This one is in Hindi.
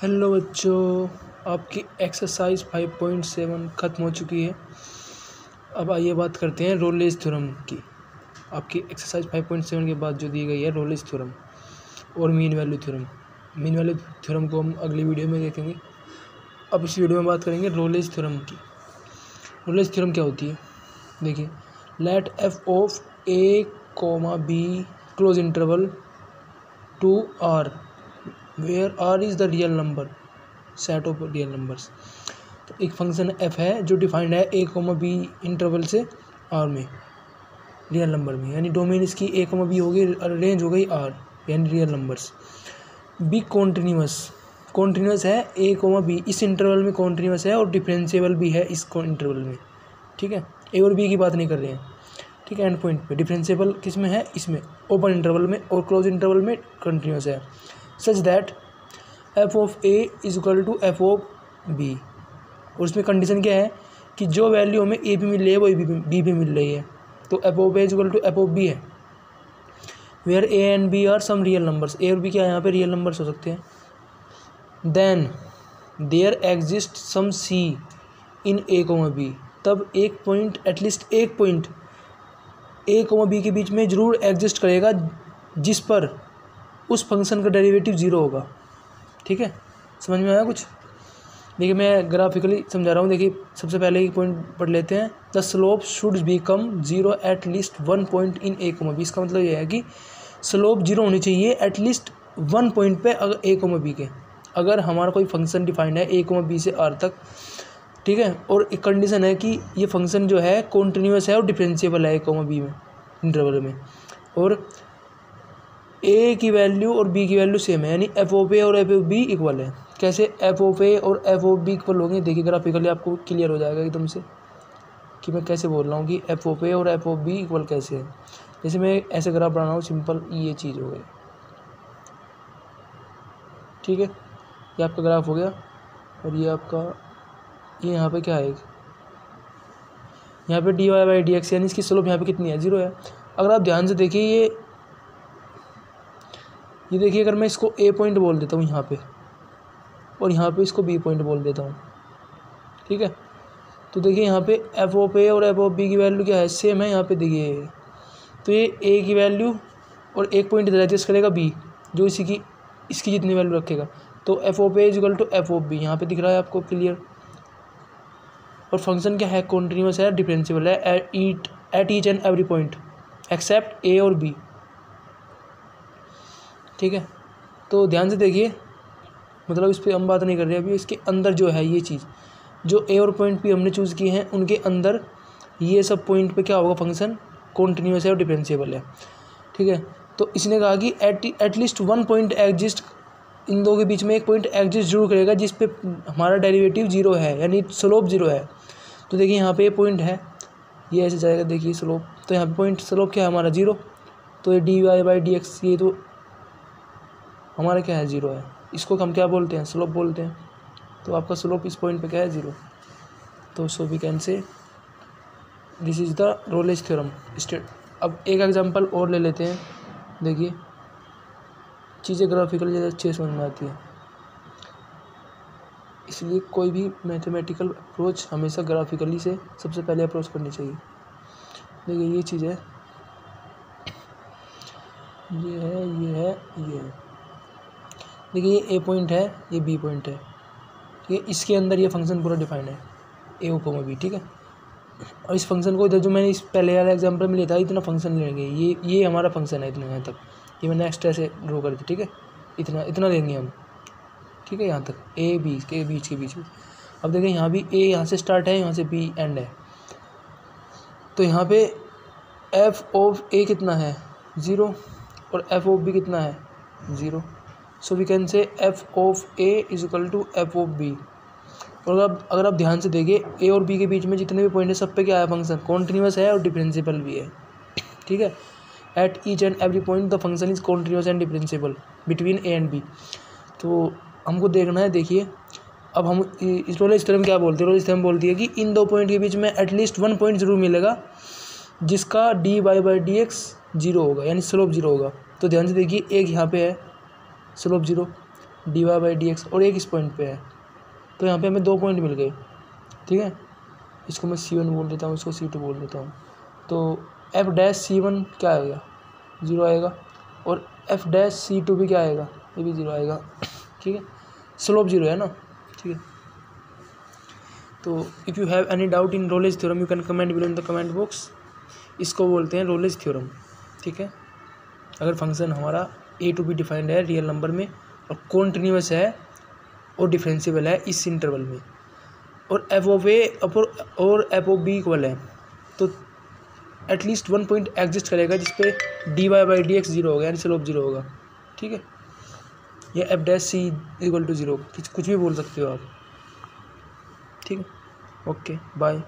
हेलो बच्चों, आपकी एक्सरसाइज 5.7 ख़त्म हो चुकी है। अब आइए बात करते हैं रोलेज थ्योरम की। आपकी एक्सरसाइज 5.7 के बाद जो दी गई है रोलेज थ्योरम और mean value theorem. Mean value theorem को हम अगली वीडियो में देखेंगे। अब इस वीडियो में बात करेंगे रोलेज थ्योरम की। रोलेज थ्योरम क्या होती है? देखिए, let f of a comma b close interval to R where R is the real number set of real numbers. तो एक फंक्शन एफ है जो डिफाइंड है ए कोमा बी इंटरवल से आर में, रियल नंबर में, यानी डोमेन इसकी ए कोमा बी हो गई, रेंज हो गई आर, यानी रियल नंबर्स। बी कॉन्टिन्यूस है ए कोमा बी इस इंटरवल में कॉन्टिन्यूस है और डिफरेंशिएबल भी है इस इंटरवल में। ठीक है, ए और बी की बात नहीं कर रहे हैं। ठीक है, एंड पॉइंट पे डिफरेंशिएबल किस में है? इसमें ओपन इंटरवल में, और क्लोज इंटरवल में कंटिन्यूस है। Such that f of A is equal to F of b, और उसमें कंडीशन क्या है कि जो वैल्यू हमें ए भी मिल रही है वो बी भी मिल रही है। तो F of A is equal to F of B है, where A and B are some real numbers. A और बी क्या है? यहाँ पे रियल नंबर्स हो सकते हैं। Then there exist some c in a comma b, तब एक पॉइंट, एटलीस्ट एक पॉइंट ए कोमा बी के बीच में जरूर एग्जिस्ट करेगा जिस पर उस फंक्शन का डेरिवेटिव ज़ीरो होगा। ठीक है, समझ में आया कुछ? देखिए, मैं ग्राफिकली समझा रहा हूँ। देखिए, सबसे पहले एक पॉइंट पढ़ लेते हैं। The slope should become zero at least one point in a comma b. इसका मतलब यह है कि स्लोप जीरो होनी चाहिए एटलीस्ट वन पॉइंट पे, अगर ए कोमा बी के, अगर हमारा कोई फंक्शन डिफाइंड है ए कोमा बी से आर तक। ठीक है, और एक कंडीशन है कि ये फंक्शन जो है कॉन्टिन्यूस है और डिफरेंशिएबल है ए कोमा बी में इंटरवल में, और ए की वैल्यू और बी की वैल्यू सेम है, यानी एफ ऑफ ए और एफ ऑफ बी इक्वल है। कैसे एफ ऑफ ए और एफ ऑफ बी इक्वल होंगे? देखिए, ग्राफिकली आपको क्लियर हो जाएगा एकदम से कि मैं कैसे बोल रहा हूँ कि एफ ऑफ ए और एफ ऑफ बी इक्वल कैसे है। जैसे मैं ऐसे ग्राफ बना रहा हूँ, सिंपल ये चीज़ हो गई। ठीक है, ये आपका ग्राफ हो गया, और ये आपका, ये यहाँ पे क्या है, यहाँ पे d y by d x, यानी इसकी स्लोप यहाँ पे कितनी है? जीरो है। अगर आप ध्यान से देखिए, ये देखिए, अगर मैं इसको ए पॉइंट बोल देता हूँ यहाँ पे, और यहाँ पे इसको बी पॉइंट बोल देता हूँ, ठीक है, तो देखिए यहाँ पे एफ ऑफ ए और एफ ऑफ बी की वैल्यू क्या है? सेम है। यहाँ पे देखिए, तो ये ए की वैल्यू और एक पॉइंट इधर एडजस्ट करेगा बी, जो इसकी जितनी वैल्यू रखेगा। तो F of A is equal to F of b, यहाँ पे दिख रहा है आपको क्लियर। और फंक्शन क्या है? कॉन्टिन्यूस है, डिफरेंशिएबल है at each and every point except A और बी। ठीक है, तो ध्यान से देखिए, मतलब इस पर हम बात नहीं कर रहे अभी। इसके अंदर जो है ये चीज़, जो ए और पॉइंट भी हमने चूज़ किए हैं, उनके अंदर ये सब पॉइंट पे क्या होगा? फंक्शन कॉन्टिन्यूस है और डिफरेंशिएबल है। ठीक है, तो इसने कहा कि एटलीस्ट वन पॉइंट एग्जिस्ट, इन दो के बीच में एक पॉइंट एग्जिस्ट जरूर करेगा जिस पे हमारा डेरिवेटिव जीरो है, यानी स्लोप जीरो है। तो देखिए, यहाँ पे ये पॉइंट है, ये ऐसे जाएगा, देखिए स्लोप, तो यहाँ पे पॉइंट स्लोप क्या है हमारा? जीरो। तो ये d y by d x, ये तो हमारा क्या है? जीरो है। इसको हम क्या बोलते हैं? स्लोप बोलते हैं। तो आपका स्लोप इस पॉइंट पे क्या है? जीरो। तो so we can say this is the Rolle's theorem state. अब एक एग्जांपल और ले लेते हैं। देखिए, चीज़ें ग्राफिकली ज़्यादा अच्छे समझ में आती है, इसलिए कोई भी मैथमेटिकल अप्रोच हमेशा ग्राफिकली से सबसे पहले अप्रोच करनी चाहिए। देखिए, ये चीज़ है, ये है, ये है, ये है। देखिए, ये ए पॉइंट है, ये बी पॉइंट है। ठीक है, इसके अंदर ये फंक्शन पूरा डिफाइंड है, ए ओ कोमा बी। ठीक है, और इस फंक्शन को इधर जो मैंने इस पहले वाले एग्जांपल में लिया था, इतना फंक्शन लेंगे, ये हमारा फंक्शन है इतना यहाँ तक, ये मैंने एक्स्ट्रा से ड्रॉ कर दी। ठीक है, इतना लेंगे हम। ठीक है, यहाँ तक ए बी के बीच के बीच में। अब देखिए, यहाँ भी ए यहाँ से स्टार्ट है, यहाँ से बी एंड है। तो यहाँ पे एफ ऑफ ए कितना है? ज़ीरो, और एफ ऑफ बी कितना है? Zero. So we can say f of A is equal to F of b. और अगर आप ध्यान से देखिए, ए और बी के बीच में जितने भी पॉइंट है, सब पे क्या है? फंक्शन कॉन्टिन्यूस है और डिफरेंशिएबल भी है। ठीक है, at each and every point the function is continuous and differentiable between a and b. तो हमको देखना है। देखिए, अब हम इस रोलेज थ्योरम क्या बोलते हैं? रोलेज थ्योरम बोलती है कि इन दो पॉइंट के बीच में एटलीस्ट वन पॉइंट जरूर मिलेगा जिसका d y by d x zero होगा, यानी स्लोप जीरो होगा। तो ध्यान से देखिए, एक यहाँ पे है slope zero, d y by d x और एक इस पॉइंट पे है, तो यहाँ पे हमें 2 पॉइंट मिल गए, ठीक है। इसको मैं C1 बोल देता हूँ, इसको C2 बोल देता हूँ। तो एफ डैश C1 क्या आएगा, 0 आएगा, और एफ डैश C2 भी क्या आएगा, ये भी 0 आएगा, ठीक है। स्लोप 0 है ना, ठीक है। तो if you have any doubt in Rolle's theorem you can comment below in the comment box. इसको बोलते हैं रोलेज थ्योरम, ठीक है। अगर फंक्शन हमारा ए टू बी डिफाइंड है रियल नंबर में और कॉन्टिन्यूस है और डिफरेंशिएबल है इस इंटरवल में, और एफ ऑफ ए और एफ ऑफ बी इक्वल है, तो एटलीस्ट 1 पॉइंट एग्जिस्ट करेगा जिसपे d y by d x 0 होगा, यानी स्लोप 0 होगा, ठीक है। या f dash c equal to 0, कुछ भी बोल सकते हो आप, ठीक है। Okay bye.